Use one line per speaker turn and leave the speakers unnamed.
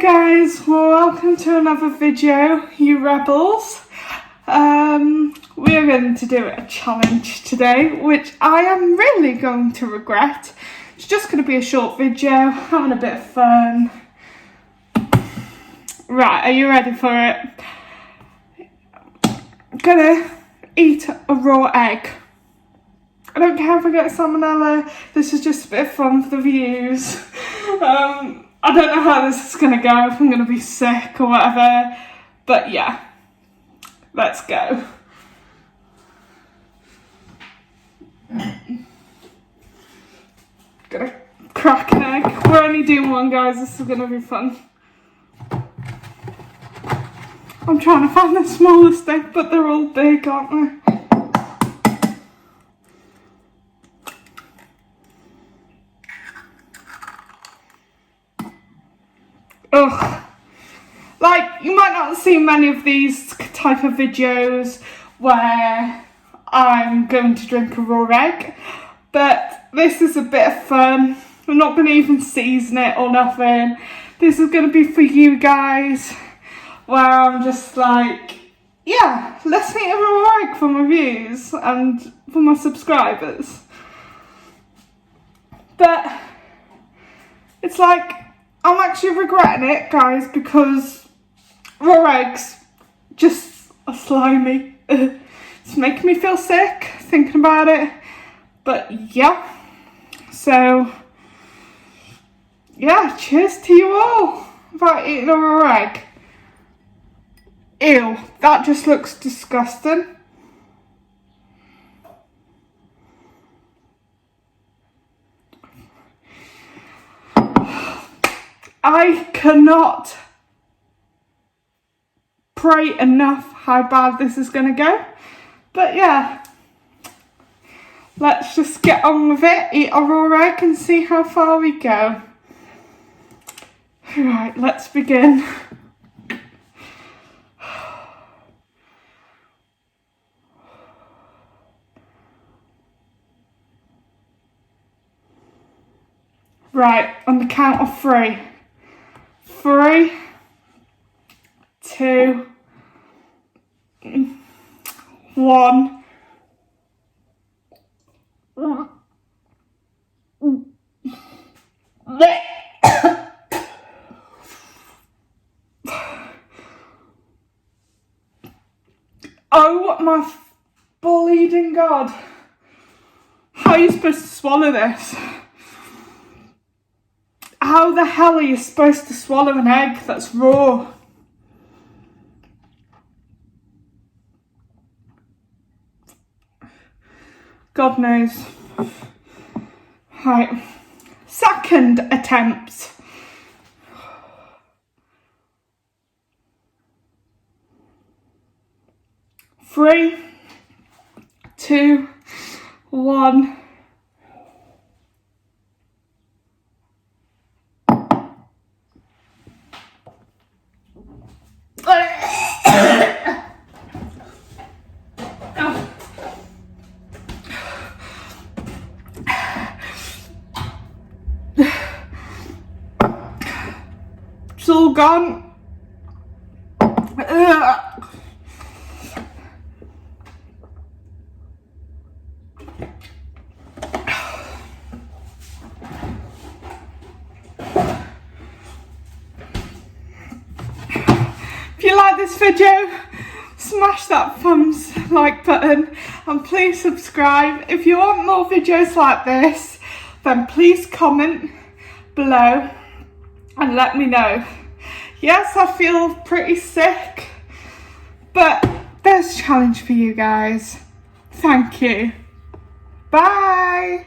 Guys, welcome to another video, you rebels. We are going to do a challenge today, which I am really going to regret. It's just going to be a short video, having a bit of fun. Right, are you ready for it? I'm gonna eat a raw egg. I don't care if I get salmonella, this is just a bit of fun for the views. I don't know how this is going to go, if I'm going to be sick or whatever, but yeah, let's go. Gonna crack an egg. We're only doing one, guys, this is going to be fun. I'm trying to find the smallest egg, but they're all big, aren't they? Ugh. Like, you might not see many of these type of videos where I'm going to drink a raw egg, but this is a bit of fun. I'm not going to even season it or nothing. This is going to be for you guys, where I'm just like, yeah, let's eat a raw egg for my views and for my subscribers. But it's like, I'm actually regretting it, guys, because raw eggs just are slimy. It's making me feel sick thinking about it. But yeah, so yeah, cheers to you all about eating a raw egg. Ew, that just looks disgusting. I cannot pray enough how bad this is going to go. But yeah, let's just get on with it, eat a raw egg and see how far we go. Right, let's begin. Right, on the count of 3. 3, 2, 1. Oh my bleeding God. How are you supposed to swallow this? How the hell are you supposed to swallow an egg that's raw? God knows. Right. Second attempt. Three, 2, 1. It's all gone. If you like this video, smash that thumbs like button and please subscribe. If you want more videos like this, then please comment below and let me know. Yes, I feel pretty sick, but there's a challenge for you guys. Thank you. Bye.